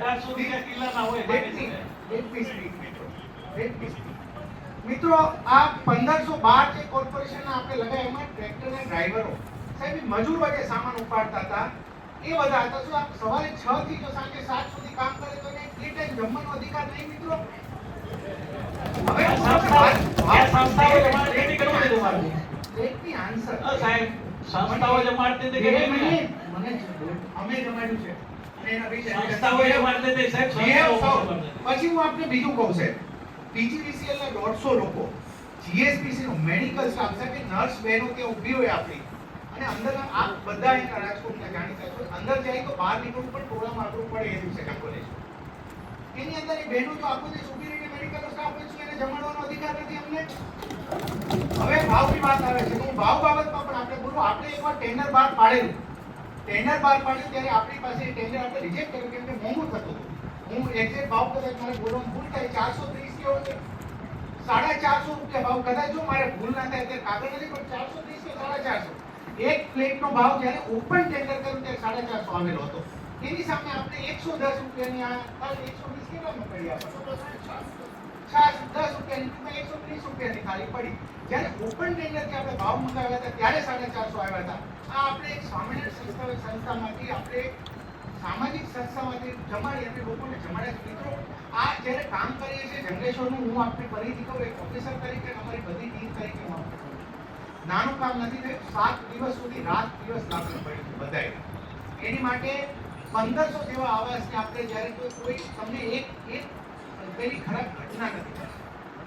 700 રૂપિયા કિલ્લાના હોય મિત્રો આ 1512 જે કોર્પોરેશનના આપણે લગાય એમાં ટ્રેક્ટરના ડ્રાઈવરો સાહેબ મજૂર વચ્ચે સામાન ઉપાડતા હતા એ બધા હતા. શું આપ સવારે 6 થી જો સાંજે 7 સુધી કામ કરે તો એને એ ટાઈમ જમવાનો અધિકાર નહીં મિત્રો? હવે સંસ્થાઓ જમાડતી હતી કે નહોતી જમાડતી? એકની આન્સર સાહેબ સંસ્થાઓ જમાડતી હતી કે નહીં? મને અમે જમાડ્યું છે અને એના વિશે સંસ્થાઓ જમાડતી હતી સાહેબ. પછી હું આપને બીજું કહું છે પીજીવીસીએલ ના 150 લોકો જીએસપીસી નો મેડિકલ સ્ટાફ સાહેબ નર્સ બહેનો ત્યાં ઊભી હોય આપણી અને અંદર આ બધા એના રાજકોટના જાણીતા છે. અંદર જાય તો બહાર નીકળવું પણ ટોળામાં આગળ પડે એવું છે કોલેજ. એની અંદર એ બહેનો જો આખો દિવસ ઊભી રહીને મેડિકલ સ્ટાફ હોય છે એને જમાડવાનો અધિકાર નથી અમને. હવે ભાવની વાત આવે છે તો હું ભાવ બાબતમાં પણ આપણે બોલું. આપણે એકવાર ટેન્ડર બહાર પાડેલું ત્યારે આપણી પાસે એ ટેન્ડર આપણે રિજેક્ટ કર્યું કેમ કે મોંઘું થતું હતું. હું એક્ઝેક્ટ ભાવ કદાચ મારે બોલવાનું ભૂલ થાય 430 કેવો છે 450 રૂપિયા ભાવ કદાચ જો મારે ભૂલ ના થાય ત્યારે કાગળ નથી પણ 430 કે 450 એક પ્લેટનો ભાવ જ્યારે ઓપન ટેન્ડર કર્યું ત્યારે 450 આવેલો હતો. એની સામે આપણે 110 રૂપિયાની આ 120 કેટલામાં પડી આપણે 10 રૂપિયાની 130 રૂપિયાની ખાલી પડી. જ્યારે ઓપન ટેન્ડરથી આપણે ભાવ મંગાવ્યા હતા ત્યારે 450 આવ્યા હતા. આ આપણે એક સ્વામિનારાયણ સંસ્થામાંથી આપણે સામાજિક સંસ્થામાંથી જમાડી અને લોકોને જમાડ્યા. મિત્રો આ જ્યારે કામ કરીએ છીએ જનરેશનનું હું આપને ફરીથી કહું એક ઓફિસર તરીકે અમારી બધી ટીમ તરીકે હું આપને કહું નાનું કામ નથી થયું. 7 દિવસ સુધી રાત દિવસ લાગવું પડ્યું બધાએ. એની માટે 1500 જેવા આવાસને આપણે જ્યારે કોઈ તમને એક પેલી ખરાબ ઘટના નથી થઈ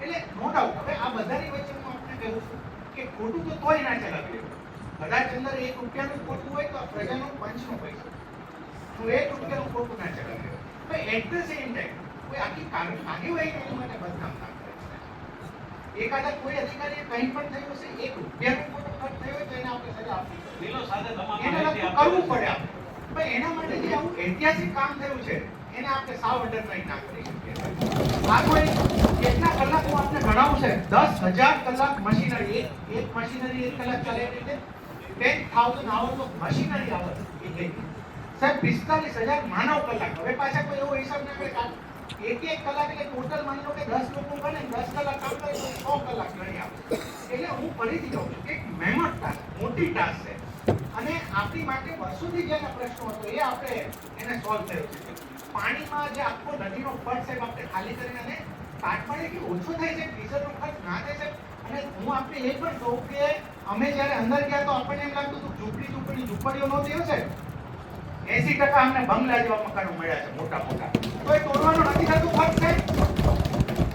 એટલે નો ડાઉટ. હવે આ બધાની વચ્ચે હું આપને કહું છું કે ખોટું તો તોય ના ચલાવી લેવું. કદાચ અંદર 1 રૂપિયાનું ખોટું હોય તો પ્રજાનો પંચનો પૈસો હું 1 રૂપિયાનું ખોટું ના ચલાવી લેવું. પણ એટ ધ સેમ ટાઈમ કોઈ આખી આગેવાહી એની માટે બદનામ ના કરે. એકાદા કોઈ અધિકારીએ કંઈ પણ થયું હશે 1 રૂપિયાનો ખોટો ખર્ચ થયો હોય તો એને આપણે સજા આપવી દિલો સાથે તમામ એને કરવું પડે આપણે. પણ એના માટે જે આવું ઐતિહાસિક કામ થયું છે એને આપણે સાવ અંડરલાઈન ના કરી શકીએ. આ કોઈ કેટલા કલાક હું આપને ગણાવું છે 10,000 કલાક મશીનરી એક મશીનરી 1 કલાક ચાલે એટલે 10,000 hours of machinery hours એટલે સાહેબ 45,000 માનવ કલાક. હવે પાછા કોઈ એવો હિસાબ ના કરે એક કલાક એટલે ટોટલ માની લો કે 10 લોકો બને 10 કલાક કામ કરે તો 100 કલાક ગણી આવે. એટલે હું ફરીથી કહું છું કે મહેનત ટાસ્ક મોટી ટાસ્ક છે અને આપણી માટે વર્ષોથી જેના પ્રશ્નો હતો એ આપણે એને સોલ્વ થયો છે. પાણીમાં જે આખો નદીનો ખર્ચ છે આપણે ખાલી કરીને અને કાટમાળી કે ઓછો થાય છે ડીઝલનો ખર્ચ ના થાય છે. અને હું આપણે એ પણ કહું કે અમે જ્યારે અંદર ગયા તો આપણને એમ લાગતું હતું ઝૂંપડીઓ નહોતી હશે 80% અમને બંગલા જેવા મકાનો મળ્યા છે મોટા મોટા. તો એ તોડવાનો નથી થતું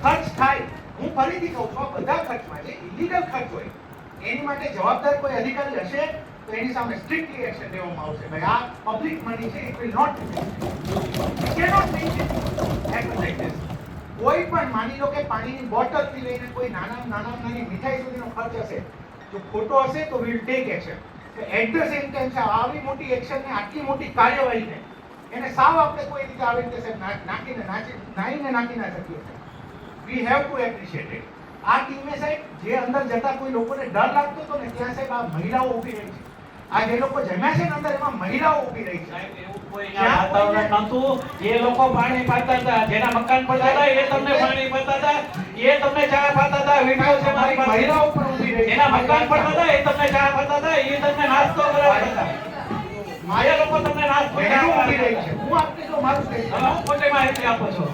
ખર્ચ થાય. હું ફરીથી કહું છું આ બધા ખર્ચમાં જે ઇલીગલ ખર્ચ હોય એની માટે જવાબદાર કોઈ અધિકારી હશે તો એની સામે સ્ટ્રિક્ટલી એક્શન લેવામાં આવશે. ભાઈ આ પબ્લિક મની છે it will not cannot be act like this. કોઈ પણ માની લો કે પાણીની બોટલથી લઈને કોઈ નાની મીઠાઈ સુધીનો ખર્ચ હશે જો ખોટો હશે તો will take action. At the same time આવી મોટી એક્શન ને આટલી મોટી કાર્યવાહીને એને સાવ આપણે કોઈ રીતે આવી રીતે નાખી ના શકીએ. We have to appreciate it. આ ટીમે સાહેબ જે અંદર જતા કોઈ લોકોને ડર લાગતો હતો ને ત્યાં સાહેબ આ મહિલાઓ ઊભી રહી છે. આ જે લોકો જમ્યા છે ને અંદર એમાં મહિલાઓ ઊભી રહી છે. એવું કોઈ વાતાવરણ નહોતું. જે લોકો પાણી પાતા હતા જેના મકાન પડતા હતા એ તમને પાણી પાતા હતા એ તમને ચા પાતા હતા. વિડિયો છે મારી પાસે. મહિલાઓ પણ ઊભી રહી છે. જેના મકાન પડતા હતા એ તમને ચા પાતા હતા એ તમને નાસ્તો કરાવતા હતા. માયા લોકો તમને નાસ્તો ઊભી રહી છે. હું આપને જો મારું સ્ટેટ હું પોતે માહિતી આપું છું.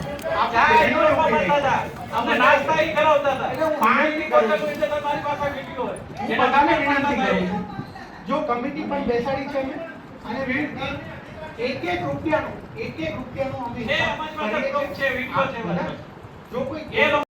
ચા એ લોકો પાતા હતા અમને નાસ્તા ઈ કરાવતા હતા. એટલે હું પાણીની બોટલ વિશે તમારી પાસે વિડિયો હોય હું બધાને વિનંતી કરું છું જો કમિટી પણ બેસાડી છે અને એક રૂપિયાનો અમે છે અમારી પાસે ગ્રુપ છે વિડિયો છે બધા. જો કોઈ એ લોકો